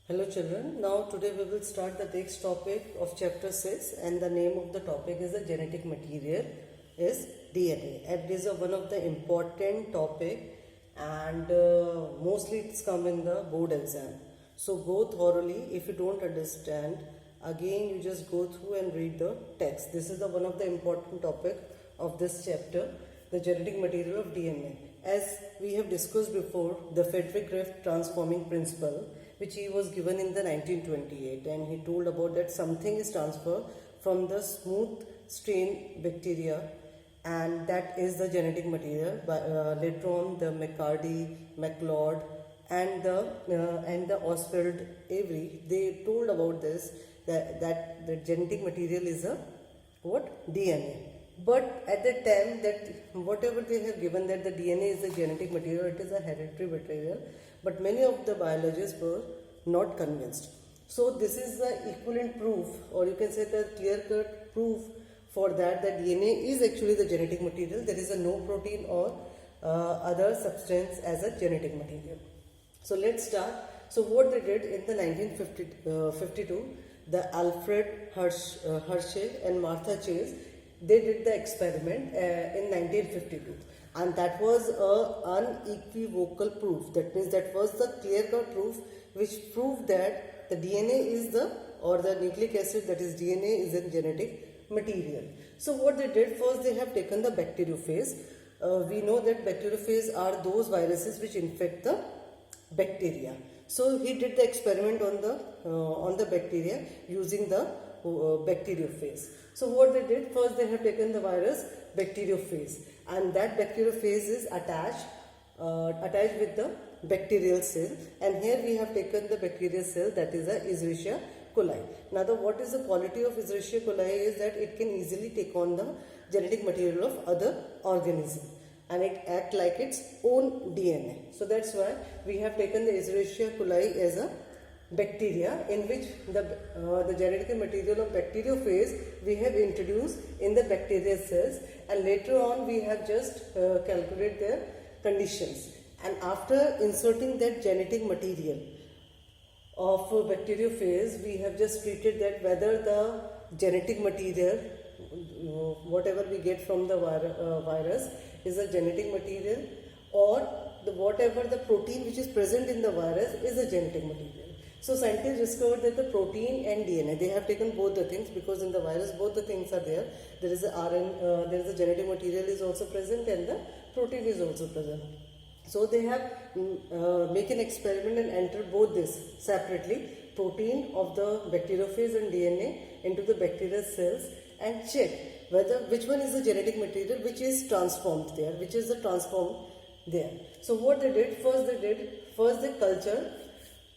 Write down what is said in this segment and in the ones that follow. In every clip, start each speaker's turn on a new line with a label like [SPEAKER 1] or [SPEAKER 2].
[SPEAKER 1] Hello children, now today we will start the next topic of chapter 6 and the name of the topic is the genetic material is DNA. And it is one of the important topic and mostly it's come in the board exam. So go thoroughly. If you don't understand, again you just go through and read the text. This is the one of the important topic of this chapter, the genetic material of DNA. As we have discussed before, the Frederick Rift transforming principle, which he was given in the 1928, and he told about that something is transferred from the smooth strain bacteria, and that is the genetic material. Later on, the McCarty, McLeod, and the Oswald Avery, they told about this that the genetic material is a what? DNA. But at the time that whatever they have given that the DNA is a genetic material, it is a hereditary material, but many of the biologists were not convinced. So this is the equivalent proof, or you can say the clear-cut proof for that DNA is actually the genetic material. There is a no protein or other substance as a genetic material. So let's start. So what they did in the 1952, the Alfred Hershey and Martha Chase, they did the experiment in 1952, and that was an unequivocal proof. That means that was the clear-cut proof which proved that the DNA is the nucleic acid, that is DNA, is a genetic material. So what they did first, they have taken the bacteriophage. We know that bacteriophage are those viruses which infect the bacteria. So he did the experiment on the bacteria using the bacteriophage. So what they did first, they have taken the virus bacteriophage, and that bacteriophage is attached with the bacterial cell, and here we have taken the bacterial cell, that is a Escherichia coli. Now what is the quality of Escherichia coli is that it can easily take on the genetic material of other organisms, and it acts like its own DNA. So that's why we have taken the Escherichia coli as a bacteria, in which the genetic material of bacteriophage we have introduced in the bacterial cells, and later on we have just calculated their conditions, and after inserting that genetic material of bacteriophage, we have just treated that whether the genetic material whatever we get from the virus is a genetic material, or whatever the protein which is present in the virus is a genetic material. So scientists discovered that the protein and DNA, they have taken both the things, because in the virus both the things are there. There is a RNA, there is a genetic material is also present, and the protein is also present. So they have make an experiment and enter both this separately, protein of the bacteriophage and DNA into the bacterial cells, and check whether which one is the genetic material which is transformed there, which is the transformed there. So what they did first, they cultured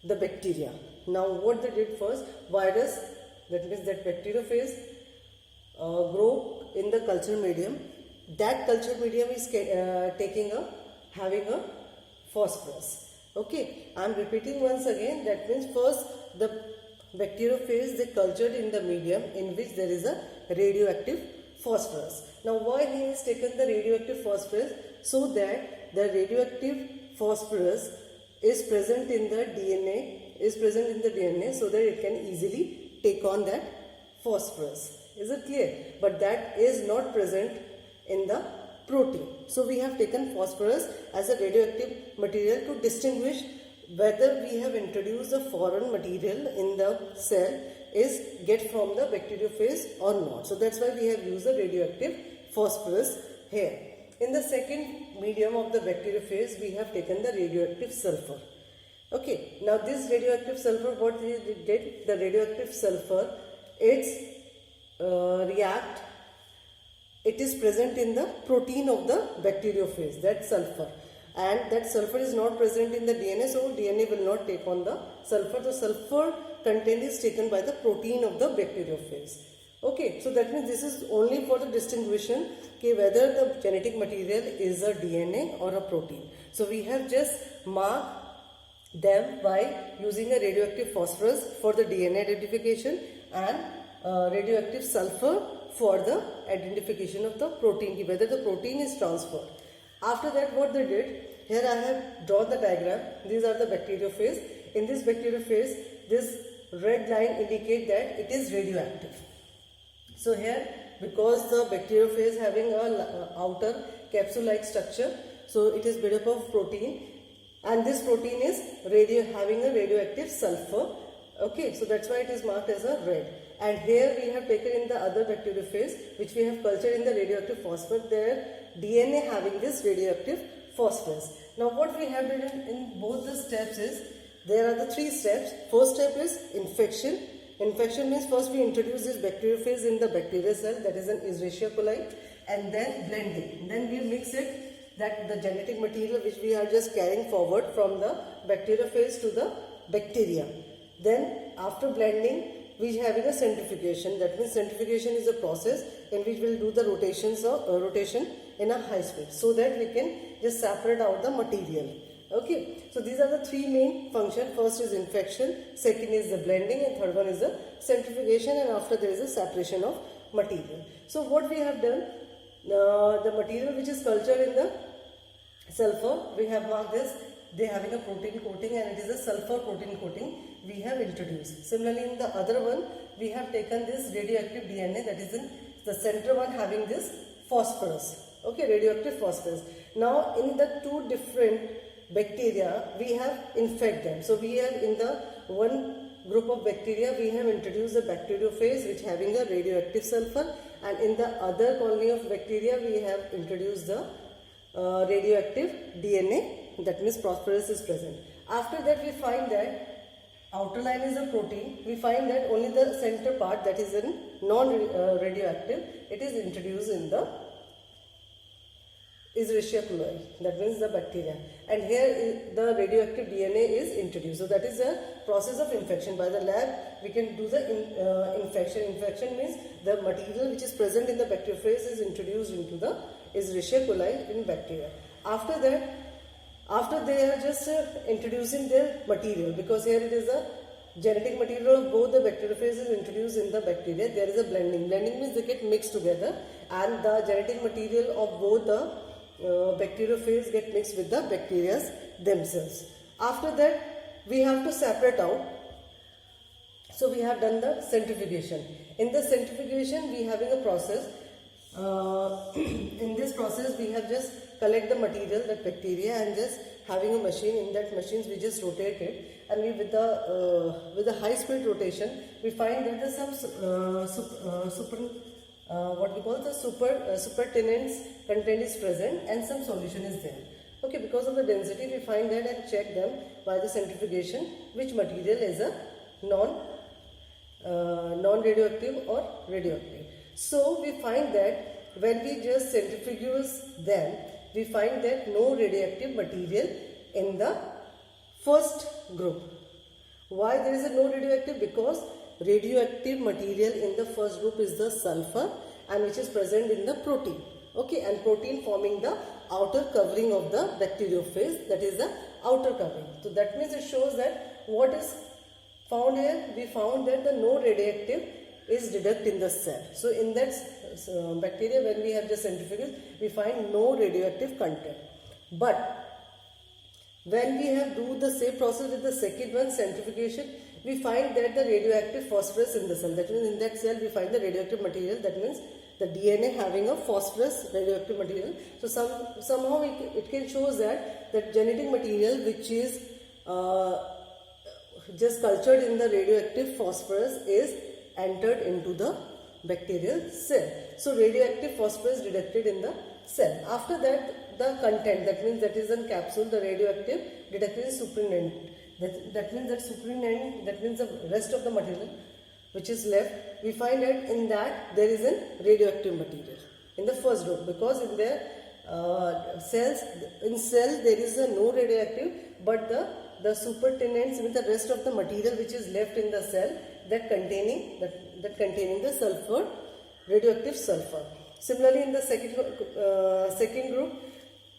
[SPEAKER 1] the bacteria. Now what they did first, virus, that means that bacteriophage grow in the culture medium. That culture medium is having a phosphorus. Okay, I am repeating once again. That means first the bacteriophage they cultured in the medium in which there is a radioactive phosphorus. Now why he has taken the radioactive phosphorus? So that the radioactive phosphorus is present in the DNA, so that it can easily take on that phosphorus. Is it clear? But that is not present in the protein. So we have taken phosphorus as a radioactive material to distinguish whether we have introduced a foreign material in the cell is get from the bacteriophage or not. So that's why we have used the radioactive phosphorus here. In the second medium of the bacteriophage, we have taken the radioactive sulfur. Okay, now this radioactive sulfur, what we did, the radioactive sulfur, it is present in the protein of the bacteriophage, that sulfur, and that sulfur is not present in the DNA, so DNA will not take on the sulfur. The sulfur content is taken by the protein of the bacteriophage. Okay, so that means this is only for the distinguishing whether the genetic material is a DNA or a protein. So we have just marked them by using a radioactive phosphorus for the DNA identification and radioactive sulfur for the identification of the protein, whether the protein is transferred. After that what they did, here I have drawn the diagram. These are the bacteriophage in this bacteriophage, this red line indicate that it is radioactive. So here, because the bacteriophage having a outer capsule-like structure, so it is made up of protein, and this protein is having a radioactive sulfur. Okay, so that's why it is marked as a red. And here we have taken in the other bacteriophage, which we have cultured in the radioactive phosphorus, their DNA having this radioactive phosphorus. Now what we have done in both the steps is, there are the three steps. First step is infection. Infection means first we introduce this bacteriophage in the bacterial cell, that is an Escherichia coli, and then blending. Then we mix it, that the genetic material which we are just carrying forward from the bacteriophage to the bacteria. Then after blending, we are having a centrifugation. That means centrifugation is a process in which we will do the rotation in a high speed, so that we can just separate out the material. Okay, so these are the three main functions. First is infection, second is the blending, and third one is the centrifugation, and after there is a separation of material. So what we have done, the material which is cultured in the sulfur, we have marked this, they having a protein coating, and it is a sulfur protein coating we have introduced. Similarly, in the other one, we have taken this radioactive DNA, that is in the center one having this phosphorus. Okay, radioactive phosphorus. Now in the two different bacteria, we have infect them. So we have in the one group of bacteria, we have introduced the bacteriophage which having a radioactive sulfur, and in the other colony of bacteria, we have introduced the radioactive DNA, that means phosphorus is present. After that, we find that outer line is a protein. We find that only the center part, that is in non-radioactive, it is introduced in the Escherichia coli, that means the bacteria, and here the radioactive DNA is introduced. So that is a process of infection. By the lab, we can do the infection. Infection means the material which is present in the bacteriophage is introduced into the Escherichia coli in bacteria. After that, after they are just introducing their material, because here it is a genetic material of both the bacteriophage is introduced in the bacteria, there is a blending. Blending means they get mixed together, and the genetic material of both the bacteriophage get mixed with the bacteria themselves. After that, we have to separate out. So we have done the centrifugation. In the centrifugation, we having a process. In this process, we have just collect the material, that bacteria, and just having a machine. In that machines, we just rotate it, and we with the high speed rotation, we find that there are some what we call the supertenants content is present, and some solution is there. Okay, because of the density, we find that and check them by the centrifugation which material is a non-radioactive or radioactive. So we find that when we just centrifuge them, we find that no radioactive material in the first group. Why there is a no radioactive? Because radioactive material in the first group is the sulfur, and which is present in the protein. Okay, and protein forming the outer covering of the bacteriophage, that is the outer covering. So that means it shows that what is found here, we found that the no radioactive is deducted in the cell. So in that bacteria, when we have just centrifuged, we find no radioactive content. But when we have do the same process with the second one, centrifugation, we find that the radioactive phosphorus in the cell, that means in that cell we find the radioactive material, that means the DNA having a phosphorus radioactive material. So somehow it can show that genetic material which is just cultured in the radioactive phosphorus is entered into the bacterial cell. So radioactive phosphorus detected in the cell. After that, the content, that means that is in capsule, the radioactive detected is supernatant. That means that supernatant, that means the rest of the material which is left, we find that in that there is a radioactive material in the first group, because in their cells, in cell there is a no radioactive, but the supertenants with the rest of the material which is left in the cell, that containing the sulfur, radioactive sulfur. Similarly, in the second group,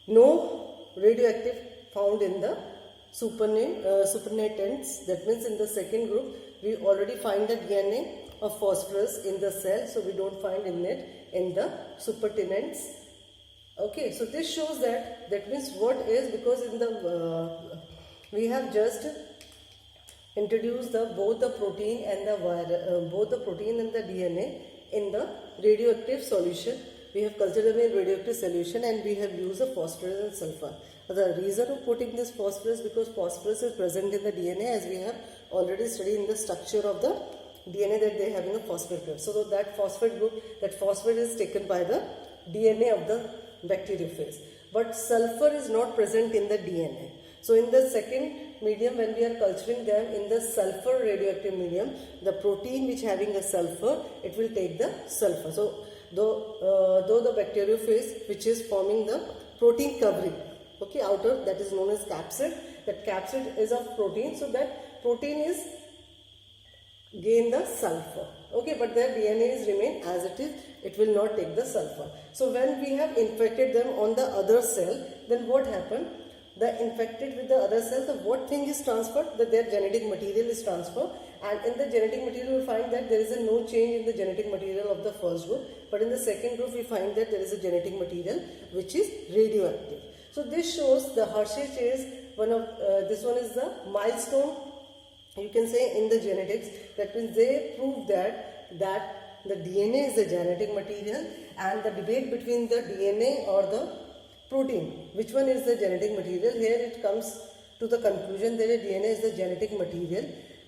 [SPEAKER 1] no radioactive found in the supernatants. That means in the second group, we already find the DNA of phosphorus in the cell, so we don't find in it in the supertenants. Okay, so this shows that means what is, because in the we have just introduce both the protein and the DNA in the radioactive solution. We have cultured them in radioactive solution and we have used the phosphorus and sulfur. The reason of putting this phosphorus, because phosphorus is present in the DNA, as we have already studied in the structure of the DNA, that they have in the phosphate group. So that phosphate group, that phosphate is taken by the DNA of the bacteriophage. But sulfur is not present in the DNA. So in the second medium, when we are culturing them in the sulfur radioactive medium, the protein which having a sulfur, it will take the sulfur. So though the bacteriophage which is forming the protein covering, okay, outer, that is known as capsid. That capsid is of protein, so that protein is gain the sulfur, okay, but their DNA is remain as it is, it will not take the sulfur. So when we have infected them on the other cell, then what happened? The infected with the other cells, what thing is transferred? That their genetic material is transferred, and in the genetic material we find that there is no change in the genetic material of the first group, but in the second group we find that there is a genetic material which is radioactive. So this shows the Hershey chase, this one is the milestone, you can say, in the genetics. That means they prove that the DNA is the genetic material, and the debate between the DNA or the protein, which one is the genetic material, here it comes to the conclusion that the DNA is the genetic material,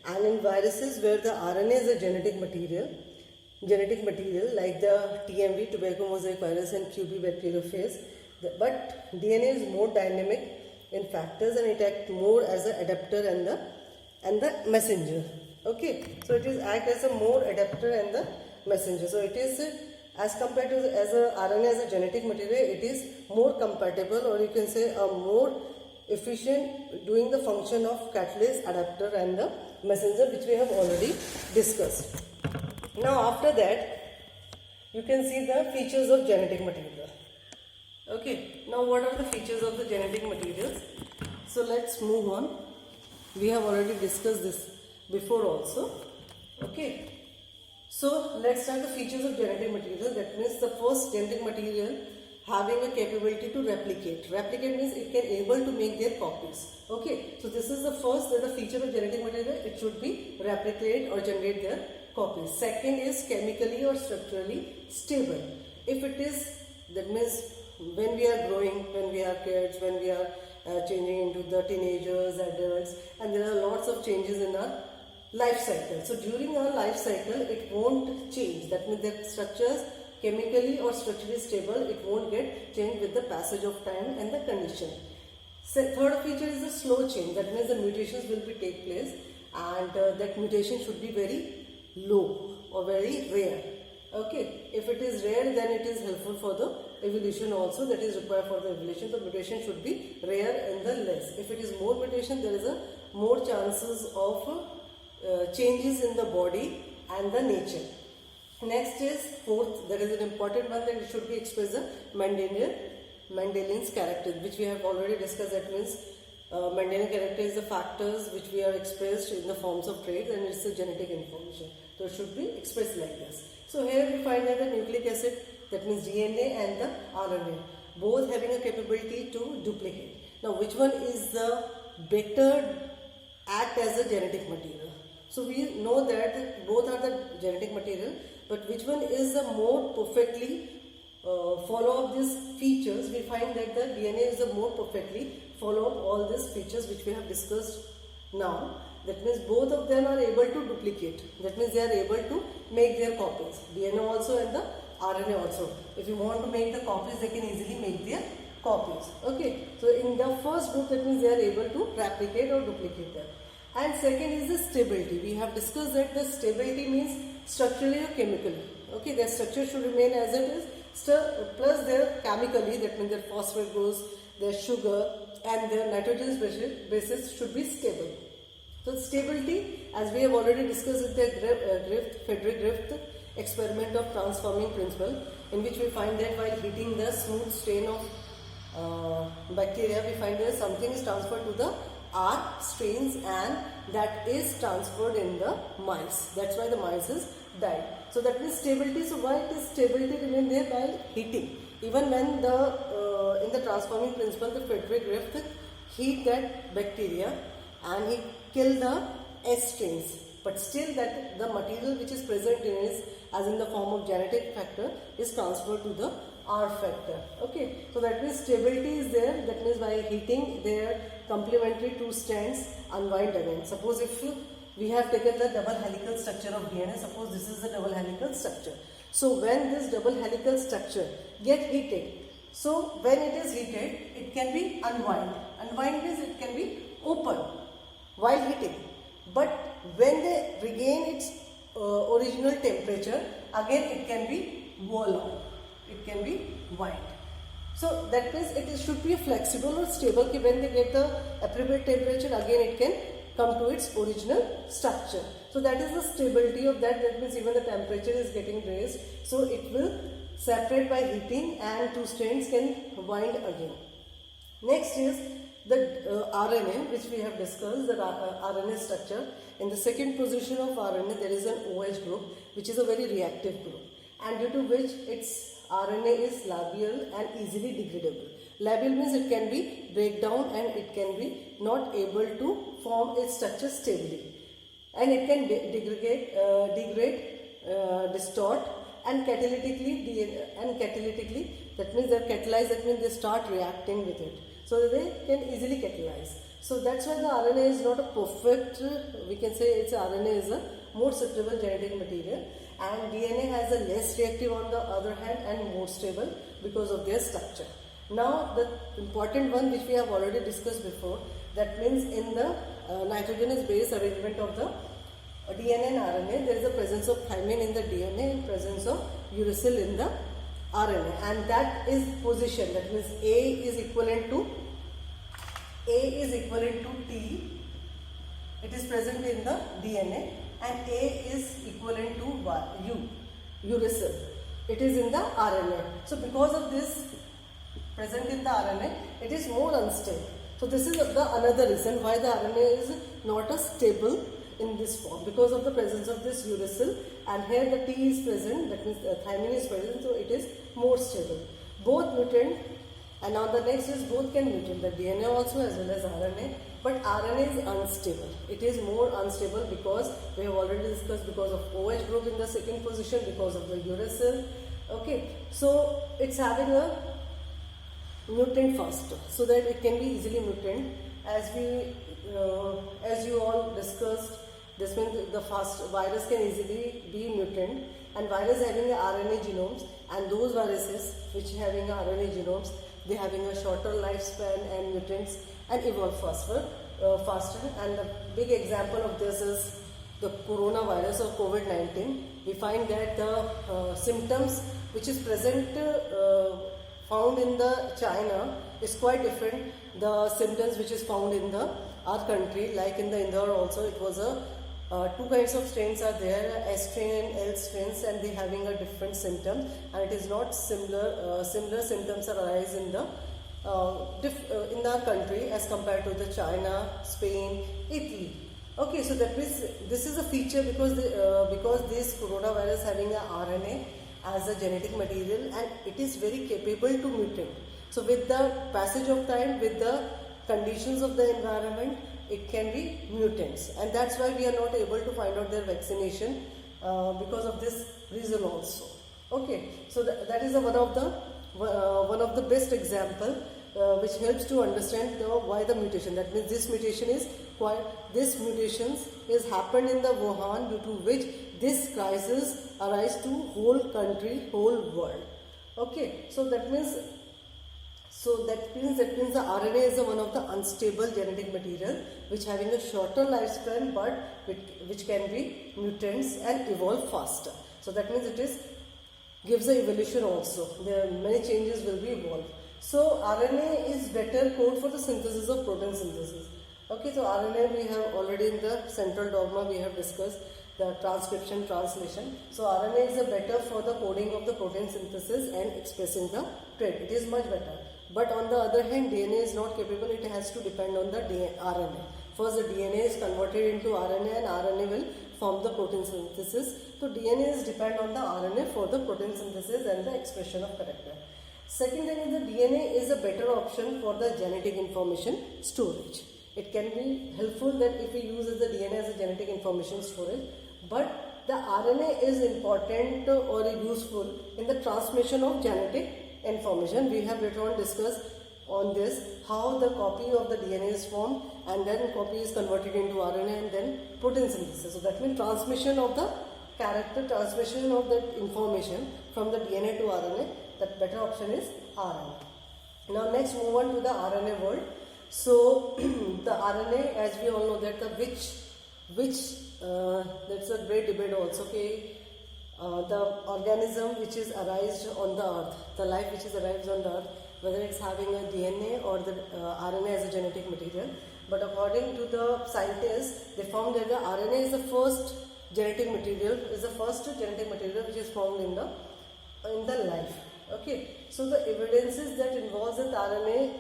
[SPEAKER 1] and in viruses where the RNA is the genetic material like the TMV, tobacco mosaic virus, and QB bacteriophage, but DNA is more dynamic in factors and it acts more as an adapter and the messenger. Okay, so it is act as a more adapter and the messenger. So it is as compared to as a RNA as a genetic material, it is more compatible, or you can say a more efficient doing the function of catalyst, adapter and the messenger, which we have already discussed. Now after that, you can see the features of genetic material. Okay, now what are the features of the genetic materials? So let's move on. We have already discussed this before also. Okay, so let's start the features of genetic material. That means the first, genetic material having a capability to replicate. Replicate means it can able to make their copies. Okay, so this is the first, the feature of genetic material. It should be replicate or generate their copies. Second is chemically or structurally stable. If it is, that means when we are growing, when we are kids, when we are changing into the teenagers, adults, and there are lots of changes in our life cycle. So during our life cycle, it won't change. That means the structures chemically or structurally stable, it won't get changed with the passage of time and the condition. So third feature is the slow change. That means the mutations will be take place, and that mutation should be very low or very rare. Okay, if it is rare, then it is helpful for the evolution also, that is required for the evolution. The mutation should be rare and the less. If it is more mutation, there is a more chances of changes in the body and the nature. Next is fourth, there is an important one, that it should be expressed the Mendelian's character, which we have already discussed. That means Mendelian character is the factors which we are expressed in the forms of traits, and it's the genetic information. So it should be expressed like this. So here we find that the nucleic acid, that means DNA, and the RNA, both having a capability to duplicate. Now which one is the better act as a genetic material? So we know that both are the genetic material, but which one is the more perfectly follow up these features? We find that the DNA is the more perfectly follow up all these features which we have discussed now. That means both of them are able to duplicate. That means they are able to make their copies. DNA also and the RNA also. If you want to make the copies, they can easily make their copies. Okay. So in the first group, that means they are able to replicate or duplicate them. And second is the stability. We have discussed that the stability means structurally or chemically. Okay, their structure should remain as it is, plus their chemically, that means their phosphate groups, their sugar, and their nitrogen bases should be stable. So stability, as we have already discussed with the Frederick Griffith experiment of transforming principle, in which we find that while heating the smooth strain of bacteria, we find that something is transferred to the R strains, and that is transferred in the mice. That's why the mice is died. So that means stability. So why it is stability remain there? By heating. Even when the in the transforming principle, the Frederick Griffith heat that bacteria and he kill the S strains, but still that the material which is present in it, as in the form of genetic factor, is transferred to the R factor. Okay, so that means stability is there. That means by heating, their complementary two strands unwind again. Suppose if we have taken the double helical structure of DNA, suppose this is the double helical structure. So when this double helical structure get heated, so when it is heated, it can be unwind. Unwind means it can be open while heating. But when they regain its original temperature, again it can be wall out. It can be wind. So that means it should be flexible or stable. When they get the appropriate temperature, again it can come to its original structure. So that is the stability of that. That means even the temperature is getting raised, so it will separate by heating and two strands can wind again. Next is the RNA, which we have discussed, the RNA structure. In the second position of RNA, there is an OH group, which is a very reactive group, and due to which its RNA is labial and easily degradable. Labial means it can be break down and it can be not able to form its structure stably, and it can degrade, distort, and catalytically, that means they are catalyzed. That means they start reacting with it, so they can easily catalyze. So that's why the RNA is not a perfect, we can say its RNA is a more suitable genetic material, and DNA has a less reactive on the other hand and more stable because of their structure. Now the important one which we have already discussed before, that means in the nitrogenous base arrangement of the DNA and RNA, there is a presence of thymine in the DNA and presence of uracil in the RNA, and that is position. That means A is equivalent to T. It is present in the DNA, and A is equivalent to uracil. It is in the RNA. So because of this present in the RNA, it is more unstable. So this is the another reason why the RNA is not as stable in this form, because of the presence of this uracil, and here the T is present, that means thymine is present, so it is more stable. Both mutant, and now the next is both can mutate, the DNA also as well as RNA, but RNA is unstable. It is more unstable because we have already discussed, because of OH group in the second position, because of the uracil. Okay, so it's having a mutant first, so that it can be easily mutant. As you all discussed, this means the first virus can easily be mutant, and virus having a RNA genomes, and those viruses which having a RNA genomes, they having a shorter lifespan and mutants and evolve faster. And the big example of this is the coronavirus or COVID-19. We find that the symptoms which is present found in the China is quite different. The symptoms which is found in our country, like in the Indore also, it was two kinds of strains are there, S strain and L strains, and they having a different symptom, and it is not similar. Similar symptoms arise in our country as compared to the China, Spain, Italy. Okay, so that means this is a feature because this coronavirus having a RNA as a genetic material, and it is very capable to mutate. So with the passage of time, with the conditions of the environment, it can be mutants, and that's why we are not able to find out their vaccination because of this reason also. Okay, so that is one of the best example which helps to understand why the mutation. That means this mutation is happened in the Wuhan, due to which this crisis arise to whole country, whole world. Okay, so that means the RNA is one of the unstable genetic material which having a shorter lifespan, but which can be mutants and evolve faster. So that means gives the evolution also. There are many changes will be evolved. So RNA is better code for the synthesis of protein synthesis. Okay, so RNA we have already in the central dogma we have discussed the transcription, translation. So RNA is a better for the coding of the protein synthesis and expressing the trait. It is much better. But on the other hand, DNA is not capable. It has to depend on the RNA. First, the DNA is converted into RNA, and RNA will form the protein synthesis. So DNA is depend on the RNA for the protein synthesis and the expression of character. Second thing is the DNA is a better option for the genetic information storage. It can be helpful that if we use the DNA as a genetic information storage, but the RNA is important or useful in the transmission of genetic information. We have later on discussed on this how the copy of the DNA is formed and then copy is converted into RNA and then protein synthesis. So that means transmission of the character, transmission of that information from the DNA to RNA. That better option is RNA. Now next move on to the RNA world. So the RNA, as we all know that the that's a great debate also. Okay, the organism which is arised on the earth, the life which is arrives on the earth, whether it's having a DNA or the RNA as a genetic material. But according to the scientists, they found that the RNA is the first genetic material, which is formed in the life. Okay, so the evidences that involves the RNA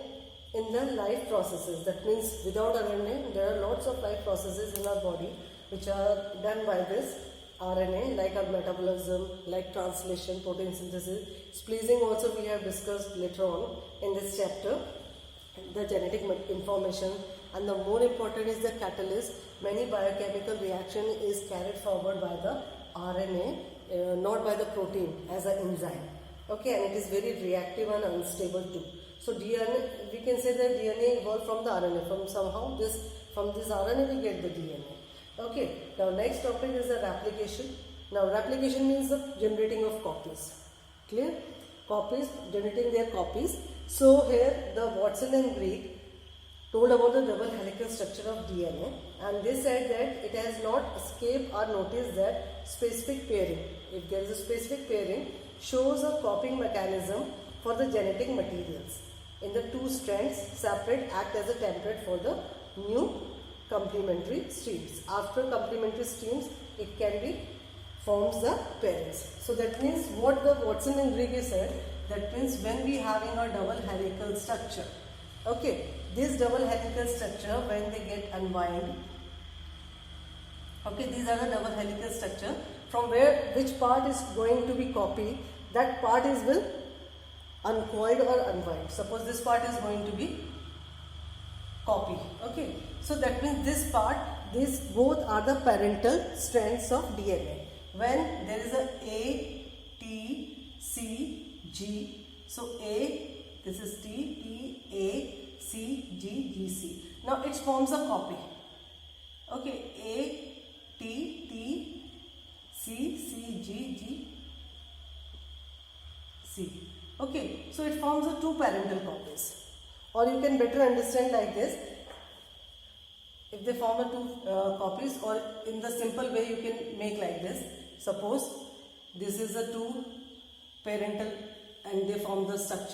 [SPEAKER 1] in the life processes, that means without RNA there are lots of life processes in our body which are done by this RNA, like our metabolism, like translation, protein synthesis, splicing also we have discussed later on in this chapter, the genetic information, and the more important is the catalyst. Many biochemical reaction is carried forward by the RNA, not by the protein as an enzyme. Okay, and it is very reactive and unstable too. So DNA, we can say that DNA evolved from the RNA, from this RNA we get the DNA. Okay, now next topic is the replication. Now replication means the generating of copies. Clear? Copies, generating their copies. So here the Watson and Crick told about the double helical structure of DNA, and they said that it has not escaped our notice that specific pairing, if there is a specific pairing, shows a copying mechanism for the genetic materials. In the two strands separate act as a template for the new complementary streams. After complementary streams, it can be forms the pairings. So that means what the Watson and Crick said, that means when we having a double helical structure, okay, this double helical structure when they get unwound, okay, these are the double helical structure from which part is going to be copied, that part is will uncoiled or unwind. Suppose this part is going to be copy. Okay, so that means this part, these both are the parental strands of DNA. When there is a T, C, G, so A, this is T, T, A, C, G, G, C. Now it forms a copy. Okay, A, T, T, C, C, G, G, C. Okay, so it forms a two parental copies. Or you can better understand like this. If they form a two copies, or in the simple way you can make like this. Suppose this is a two parental and they form the structure.